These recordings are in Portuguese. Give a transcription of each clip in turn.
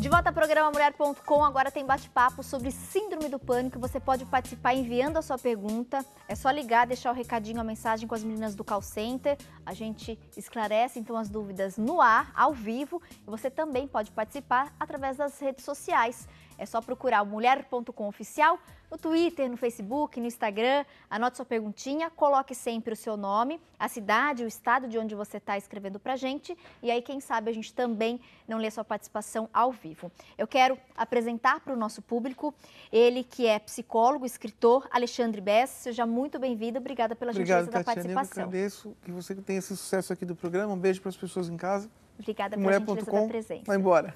De volta ao programa Mulher.com, agora tem bate-papo sobre síndrome do pânico. Você pode participar enviando a sua pergunta. É só ligar, deixar o recadinho, a mensagem com as meninas do call center. A gente esclarece então as dúvidas no ar, ao vivo. E você também pode participar através das redes sociais. É só procurar o Mulher.com oficial no Twitter, no Facebook, no Instagram. Anote sua perguntinha, coloque sempre o seu nome, a cidade, o estado de onde você está escrevendo pra gente. E aí, quem sabe, a gente também não lê sua participação ao vivo. Eu quero apresentar para o nosso público ele que é psicólogo, escritor, Alexandre Bess. Seja muito bem-vindo. Obrigada pela gentileza da participação. Eu agradeço que você tenha esse sucesso aqui do programa. Um beijo para as pessoas em casa. Obrigada pela gentileza da presença. Vai embora.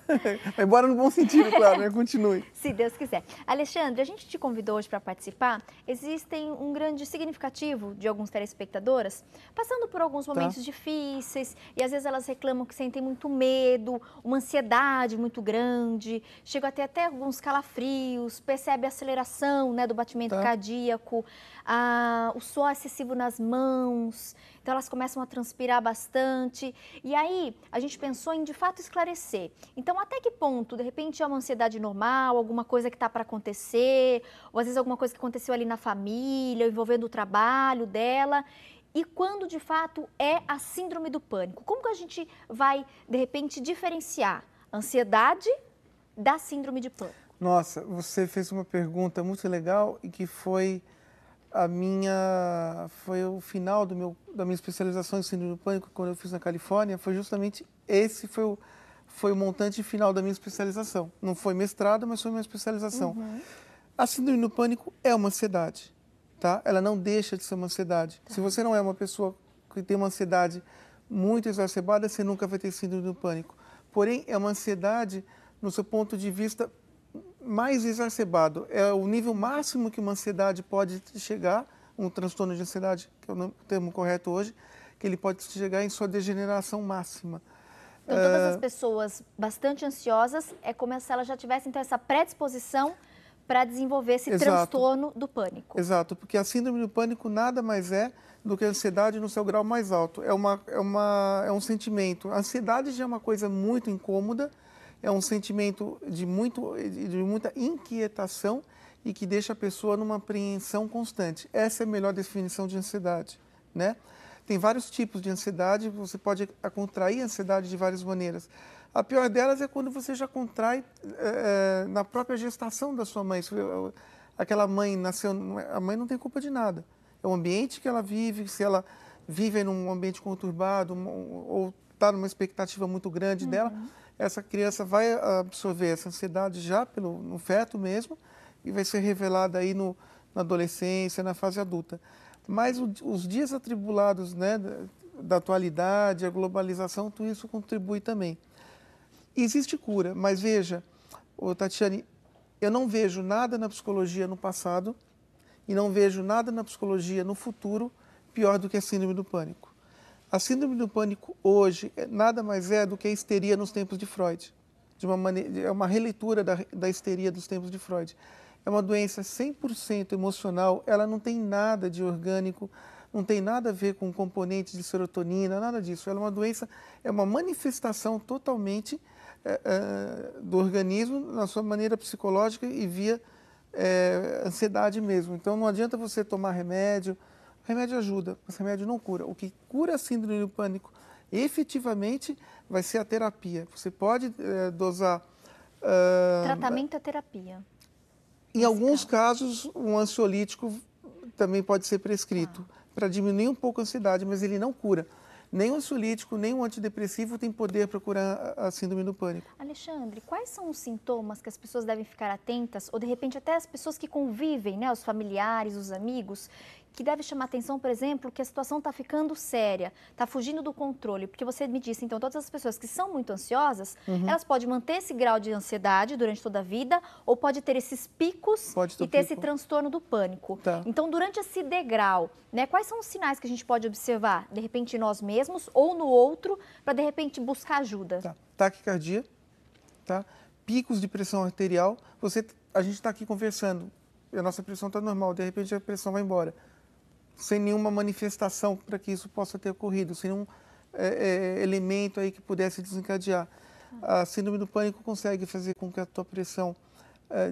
Vai embora no bom sentido, claro, né? Continue. Se Deus quiser. Alexandre, a gente te convidou hoje para participar. Existem um grande significativo de alguns telespectadoras passando por alguns momentos difíceis e às vezes elas reclamam que sentem muito medo, uma ansiedade muito grande, chegam a ter até alguns calafrios, percebe a aceleração, né, do batimento cardíaco, o suor excessivo nas mãos. Então elas começam a transpirar bastante e aí a gente pensou em de fato esclarecer. Então até que ponto, de repente é uma ansiedade normal, alguma coisa que está para acontecer, ou às vezes alguma coisa que aconteceu ali na família, envolvendo o trabalho dela, e quando de fato é a síndrome do pânico? Como que a gente vai de repente diferenciar a ansiedade da síndrome de pânico? Nossa, você fez uma pergunta muito legal e que foi foi o final da minha especialização em síndrome do pânico quando eu fiz na Califórnia. Foi justamente foi o montante final da minha especialização. Não foi mestrado, mas foi minha especialização. A síndrome do pânico é uma ansiedade, tá? Ela não deixa de ser uma ansiedade. Se você não é uma pessoa que tem uma ansiedade muito exacerbada, você nunca vai ter síndrome do pânico. Porém, é uma ansiedade no seu ponto de vista mais exacerbado. É o nível máximo que uma ansiedade pode chegar, um transtorno de ansiedade, que é o termo correto hoje, que ele pode chegar em sua degeneração máxima. Então, todas as pessoas bastante ansiosas, é como se elas já tivessem então, essa predisposição para desenvolver esse transtorno do pânico. Exato, porque a síndrome do pânico nada mais é do que a ansiedade no seu grau mais alto. É um sentimento. A ansiedade já é uma coisa muito incômoda, é um sentimento de muita inquietação e que deixa a pessoa numa apreensão constante. Essa é a melhor definição de ansiedade, né? Tem vários tipos de ansiedade, você pode contrair a ansiedade de várias maneiras. A pior delas é quando você já contrai na própria gestação da sua mãe. Aquela mãe nasceu, a mãe não tem culpa de nada. É o ambiente que ela vive, se ela vive num ambiente conturbado ou está numa expectativa muito grande dela, essa criança vai absorver essa ansiedade já no feto mesmo e vai ser revelada aí na adolescência, na fase adulta. Mas os dias atribulados, né, da atualidade, a globalização, tudo isso contribui também. Existe cura, mas veja, Tatiane, eu não vejo nada na psicologia no passado e não vejo nada na psicologia no futuro pior do que a síndrome do pânico. A síndrome do pânico hoje nada mais é do que a histeria nos tempos de Freud. É uma releitura da histeria dos tempos de Freud. É uma doença 100% emocional, ela não tem nada de orgânico, não tem nada a ver com componentes de serotonina, nada disso. Ela é uma doença, é uma manifestação totalmente do organismo na sua maneira psicológica e via ansiedade mesmo. Então não adianta você tomar remédio. Remédio ajuda, mas remédio não cura. O que cura a síndrome do pânico efetivamente vai ser a terapia. Você pode dosar... Tratamento é terapia. Em alguns casos, um ansiolítico também pode ser prescrito para diminuir um pouco a ansiedade, mas ele não cura. Nem o ansiolítico, nem o antidepressivo tem poder para curar a síndrome do pânico. Alexandre, quais são os sintomas que as pessoas devem ficar atentas, ou de repente até as pessoas que convivem, né, os familiares, os amigos, que devem chamar atenção, por exemplo, que a situação está ficando séria, está fugindo do controle? Porque você me disse, então, todas as pessoas que são muito ansiosas, elas podem manter esse grau de ansiedade durante toda a vida, ou pode ter esses picos e ter esse transtorno do pânico. Então, durante esse degrau, né, quais são os sinais que a gente pode observar, de repente, em nós mesmos ou no outro, para, de repente, buscar ajuda? Taquicardia, picos de pressão arterial. A gente está aqui conversando, a nossa pressão está normal, de repente a pressão vai embora, sem nenhuma manifestação para que isso possa ter ocorrido, sem nenhum elemento aí que pudesse desencadear. A síndrome do pânico consegue fazer com que a tua pressão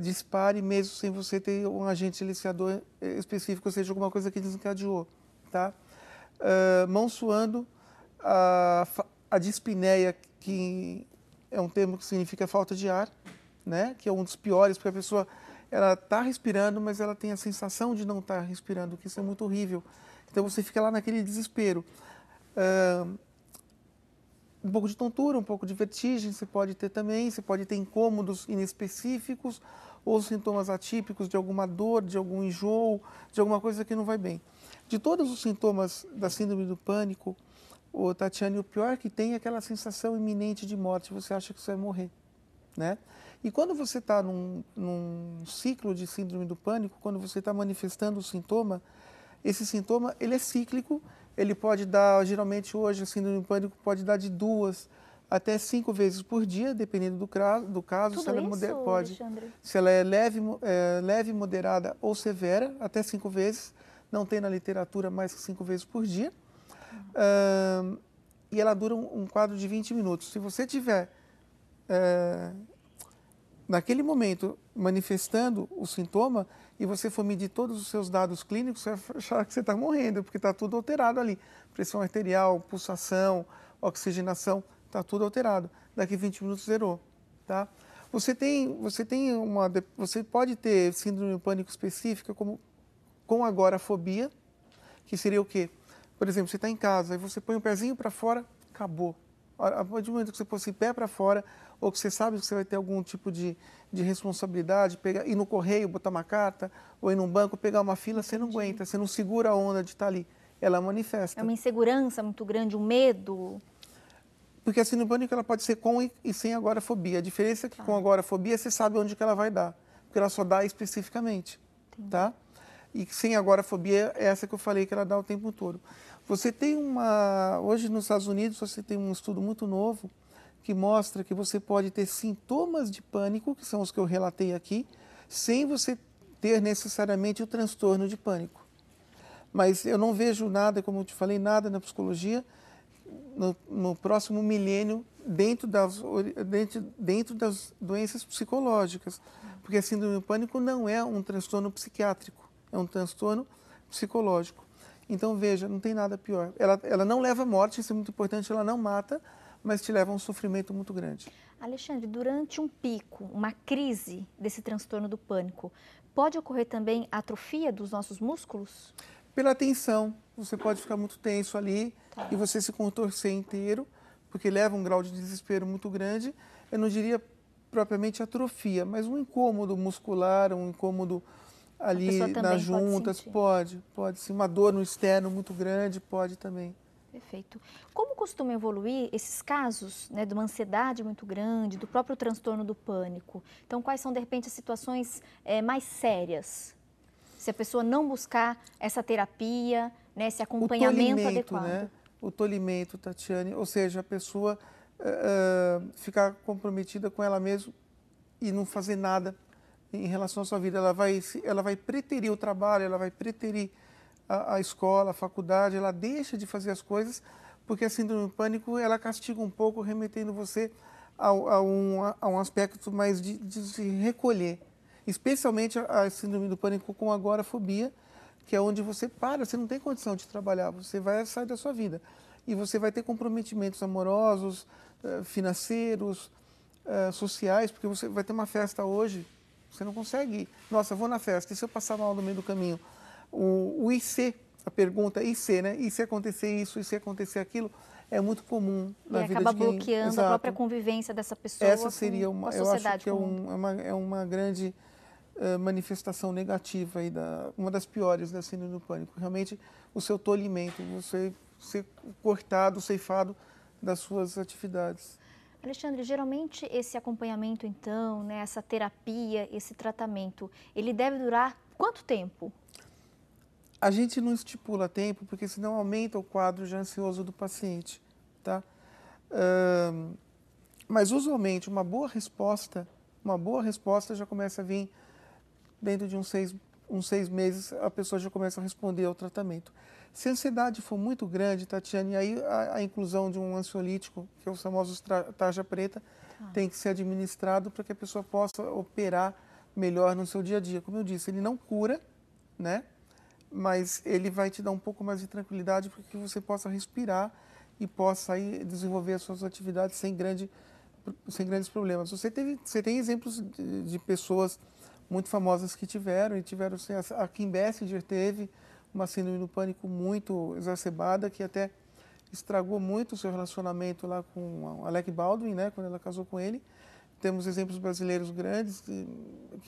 dispare, mesmo sem você ter um agente aliciador específico, ou seja, alguma coisa que desencadeou, tá? Mão suando, a dispneia, que é um termo que significa falta de ar, né? Que é um dos piores, porque a pessoa ela está respirando, mas ela tem a sensação de não estar respirando, que isso é muito horrível. Então você fica lá naquele desespero. Um pouco de tontura, um pouco de vertigem você pode ter também, você pode ter incômodos inespecíficos ou sintomas atípicos de alguma dor, de algum enjoo, de alguma coisa que não vai bem. De todos os sintomas da síndrome do pânico, Tatiane, o pior que tem é aquela sensação iminente de morte, você acha que você vai morrer, né? E quando você está num ciclo de síndrome do pânico, quando você está manifestando o sintoma, esse sintoma ele é cíclico, ele pode dar, geralmente hoje a síndrome do pânico pode dar de 2 até 5 vezes por dia, dependendo do caso. Tudo se ela isso, pode, Alexandre? se ela é leve, moderada ou severa, até 5 vezes, não tem na literatura mais que 5 vezes por dia. E ela dura um quadro de 20 minutos. Se você tiver naquele momento manifestando o sintoma e você for medir todos os seus dados clínicos, você vai achar que você está morrendo, porque está tudo alterado ali. Pressão arterial, pulsação, oxigenação, está tudo alterado. Daqui 20 minutos zerou, tá? Você pode ter síndrome do pânico específica com agorafobia, que seria o quê? Por exemplo, você está em casa e você põe o pezinho para fora, acabou. A partir do momento que você pôr esse pé para fora, ou que você sabe que você vai ter algum tipo de responsabilidade, ir no correio, botar uma carta, ou ir num banco, pegar uma fila, você não aguenta, você não segura a onda de estar ali. Ela manifesta. É uma insegurança muito grande, um medo? Porque a síndrome do pânico ela pode ser com e sem agorafobia. A diferença é que com agorafobia você sabe onde que ela vai dar, porque ela só dá especificamente, tá? E sem agorafobia é essa que eu falei que ela dá o tempo todo. Você tem hoje nos Estados Unidos você tem um estudo muito novo que mostra que você pode ter sintomas de pânico, que são os que eu relatei aqui, sem você ter necessariamente o transtorno de pânico. Mas eu não vejo nada, como eu te falei, nada na psicologia no próximo milênio dentro das doenças psicológicas, porque a síndrome do pânico não é um transtorno psiquiátrico, é um transtorno psicológico. Então veja, não tem nada pior. Ela não leva à morte, isso é muito importante, ela não mata, mas te leva a um sofrimento muito grande. Alexandre, durante um pico, uma crise desse transtorno do pânico, pode ocorrer também atrofia dos nossos músculos? Pela tensão, você pode ficar muito tenso ali e você se contorcer inteiro, porque leva um grau de desespero muito grande. Eu não diria propriamente atrofia, mas um incômodo muscular, um incômodo ali nas juntas, pode sim. Uma dor no externo muito grande, pode também. Perfeito. Como costuma evoluir esses casos, né, de uma ansiedade muito grande, do próprio transtorno do pânico? Então, quais são, de repente, as situações mais sérias? Se a pessoa não buscar essa terapia, né, esse acompanhamento adequado. Né? O tolimento, Tatiane, ou seja, a pessoa ficar comprometida com ela mesma e não fazer nada em relação à sua vida. Ela vai preterir o trabalho, ela vai preterir a escola, a faculdade, ela deixa de fazer as coisas, porque a síndrome do pânico, ela castiga um pouco, remetendo você a um aspecto mais de se recolher. Especialmente a síndrome do pânico com agorafobia, que é onde você você não tem condição de trabalhar, você vai sair da sua vida. E você vai ter comprometimentos amorosos, financeiros, sociais, porque você vai ter uma festa hoje, você não consegue ir. Nossa, vou na festa, e se eu passar mal no meio do caminho? O IC, a pergunta IC, né? E se acontecer isso, e se acontecer aquilo, é muito comum na vida de quem... acaba bloqueando a própria convivência dessa pessoa Essa seria com a sociedade. Eu acho que é uma grande manifestação negativa, aí uma das piores da síndrome do pânico. Realmente, o seu tolimento, você ser cortado, ceifado das suas atividades. Alexandre, geralmente esse acompanhamento, então, né, essa terapia, esse tratamento, ele deve durar quanto tempo? A gente não estipula tempo, porque senão aumenta o quadro já ansioso do paciente, tá? Mas usualmente uma boa resposta já começa a vir dentro de uns seis meses, a pessoa já começa a responder ao tratamento. Se a ansiedade for muito grande, Tatiane, aí a inclusão de um ansiolítico, que é os famosos tarja preta, tem que ser administrado para que a pessoa possa operar melhor no seu dia a dia. Como eu disse, ele não cura, né? Mas ele vai te dar um pouco mais de tranquilidade para que você possa respirar e possa aí desenvolver as suas atividades sem grandes problemas. Você tem exemplos de pessoas muito famosas que tiveram assim, a Kim Basinger teve uma síndrome do pânico muito exacerbada, que até estragou muito o seu relacionamento lá com o Alec Baldwin, né, quando ela casou com ele. Temos exemplos brasileiros grandes, que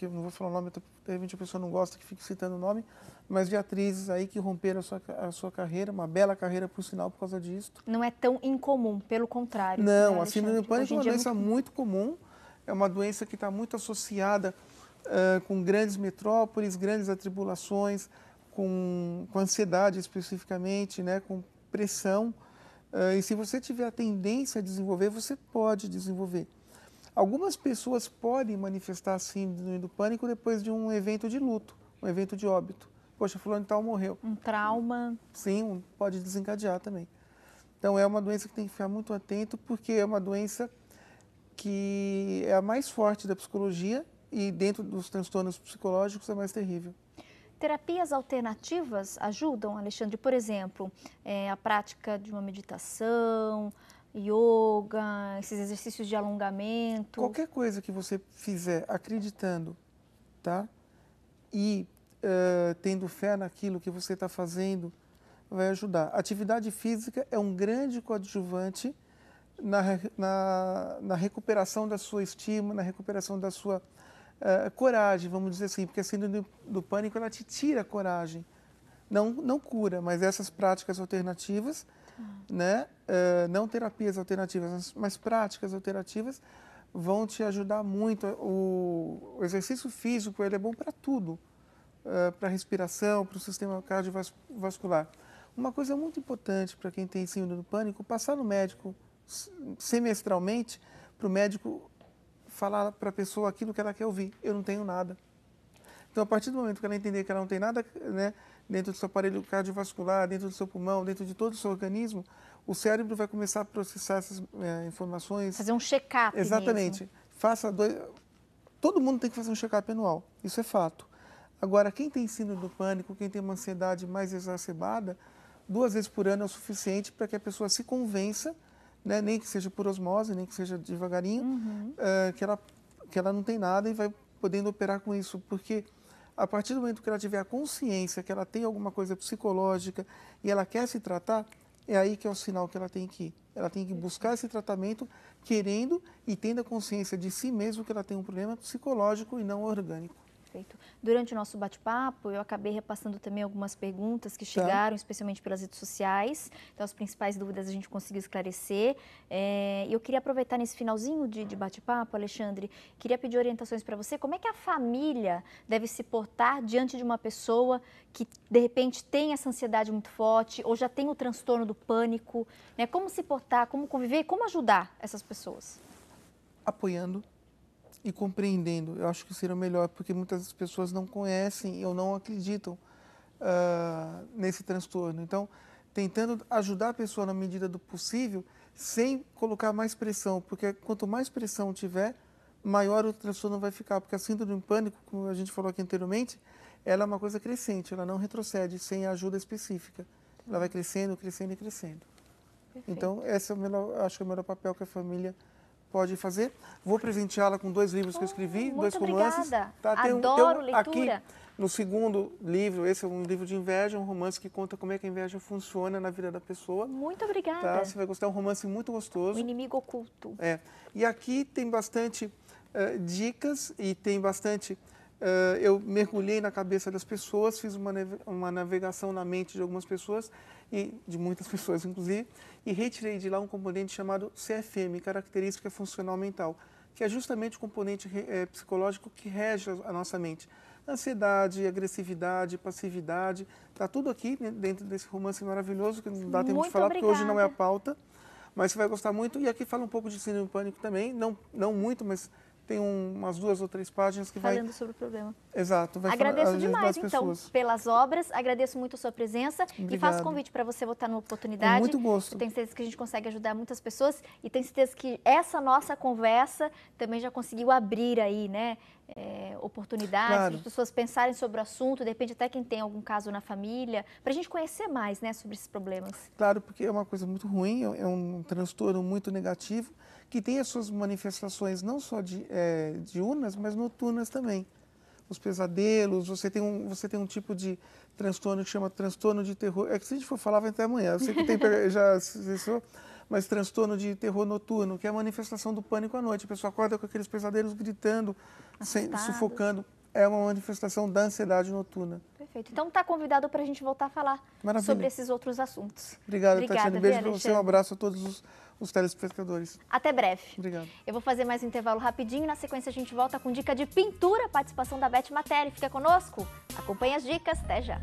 eu não vou falar o nome, de repente a pessoa não gosta que fique citando o nome, mas de atrizes aí que romperam a sua carreira, uma bela carreira, por sinal, por causa disso. Não é tão incomum, pelo contrário. Não, né, a síndrome do pânico é uma doença muito comum, é uma doença que está muito associada com grandes metrópoles, grandes atribulações, com ansiedade especificamente, né, com pressão. E se você tiver a tendência a desenvolver, você pode desenvolver. Algumas pessoas podem manifestar a síndrome do pânico depois de um evento de luto, um evento de óbito. Poxa, fulano de tal morreu. Um trauma. Sim, pode desencadear também. Então é uma doença que tem que ficar muito atento, porque é uma doença que é a mais forte da psicologia e dentro dos transtornos psicológicos é mais terrível. Terapias alternativas ajudam, Alexandre? Por exemplo, a prática de uma meditação, yoga, esses exercícios de alongamento. Qualquer coisa que você fizer acreditando, tá? E tendo fé naquilo que você está fazendo, vai ajudar. Atividade física é um grande coadjuvante na recuperação da sua estima, na recuperação da sua coragem, vamos dizer assim, porque a síndrome do pânico, ela te tira a coragem. Não cura, mas essas práticas alternativas, né, não terapias alternativas, mas práticas alternativas vão te ajudar muito. O exercício físico, ele é bom para tudo, para a respiração, para o sistema cardiovascular. Uma coisa muito importante para quem tem síndrome do pânico, passar no médico semestralmente, para o médico falar para a pessoa aquilo que ela quer ouvir. Eu não tenho nada. Então, a partir do momento que ela entender que ela não tem nada, né, dentro do seu aparelho cardiovascular, dentro do seu pulmão, dentro de todo o seu organismo, o cérebro vai começar a processar essas informações. Fazer um check-up. Exatamente. Mesmo. Todo mundo tem que fazer um check-up anual. Isso é fato. Agora, quem tem síndrome do pânico, quem tem uma ansiedade mais exacerbada, 2 vezes por ano é o suficiente para que a pessoa se convença, né, nem que seja por osmose, nem que seja devagarinho, que ela não tem nada e vai podendo operar com isso. Porque a partir do momento que ela tiver a consciência que ela tem alguma coisa psicológica e ela quer se tratar, é aí que é o sinal que ela tem que ir. Ela tem que buscar esse tratamento querendo e tendo a consciência de si mesmo que ela tem um problema psicológico e não orgânico. Perfeito. Durante o nosso bate-papo, eu acabei repassando também algumas perguntas que chegaram, especialmente pelas redes sociais. Então, as principais dúvidas a gente conseguiu esclarecer. Eu queria aproveitar nesse finalzinho de bate-papo, Alexandre, queria pedir orientações para você. Como é que a família deve se portar diante de uma pessoa que, de repente, tem essa ansiedade muito forte ou já tem o transtorno do pânico? Né? Como se portar, como conviver e como ajudar essas pessoas? Apoiando e compreendendo, eu acho que seria melhor, porque muitas pessoas não conhecem ou não acreditam nesse transtorno. Então, tentando ajudar a pessoa na medida do possível, sem colocar mais pressão, porque quanto mais pressão tiver, maior o transtorno vai ficar, porque a síndrome do pânico, como a gente falou aqui anteriormente, ela é uma coisa crescente, ela não retrocede sem ajuda específica. Ela vai crescendo, crescendo e crescendo. Perfeito. Então, esse é o melhor, acho que é o melhor papel que a família pode fazer. Vou presenteá-la com 2 livros que eu escrevi, 2 romances. Obrigada. Tá? Adoro leitura. Aqui, no segundo livro, esse é um livro de inveja, um romance que conta como é que a inveja funciona na vida da pessoa. Muito obrigada. Tá? Você vai gostar, é um romance muito gostoso. O Inimigo Oculto. E aqui tem bastante dicas e tem bastante... eu mergulhei na cabeça das pessoas, fiz uma navegação na mente de algumas pessoas, e de muitas pessoas inclusive, e retirei de lá um componente chamado CFM, Característica Funcional Mental, que é justamente o componente psicológico que rege a nossa mente. Ansiedade, agressividade, passividade, está tudo aqui dentro desse romance maravilhoso, que não dá tempo de falar, porque hoje não é a pauta, mas você vai gostar muito. E aqui fala um pouco de síndrome do pânico também, não muito, mas tem umas 2 ou 3 páginas que falando sobre o problema. Exato. Vai agradeço falar, demais, então, pelas obras. Agradeço muito a sua presença. Obrigado. E faço convite para você voltar numa oportunidade. Com muito gosto. Eu tenho certeza que a gente consegue ajudar muitas pessoas e tenho certeza que essa nossa conversa também já conseguiu abrir aí, né, oportunidades para as pessoas pensarem sobre o assunto, de repente até quem tem algum caso na família, para a gente conhecer mais, né, sobre esses problemas. Claro, porque é uma coisa muito ruim, é um transtorno muito negativo, que tem as suas manifestações não só diurnas, mas noturnas também. Os pesadelos, você tem um tipo de transtorno que chama transtorno de terror. É que se a gente for falar, vai até amanhã. Eu sei que tem já acessou, mas transtorno de terror noturno, que é a manifestação do pânico à noite. A pessoa acorda com aqueles pesadelos gritando, sufocando. É uma manifestação da ansiedade noturna. Perfeito. Então está convidado para a gente voltar a falar sobre esses outros assuntos. Obrigado, Tatiana. Beijo para você, um abraço a todos os telespectadores. Até breve. Obrigado. Eu vou fazer mais um intervalo rapidinho. Na sequência a gente volta com dica de pintura, participação da Beth Materi. Fica conosco, acompanhe as dicas. Até já.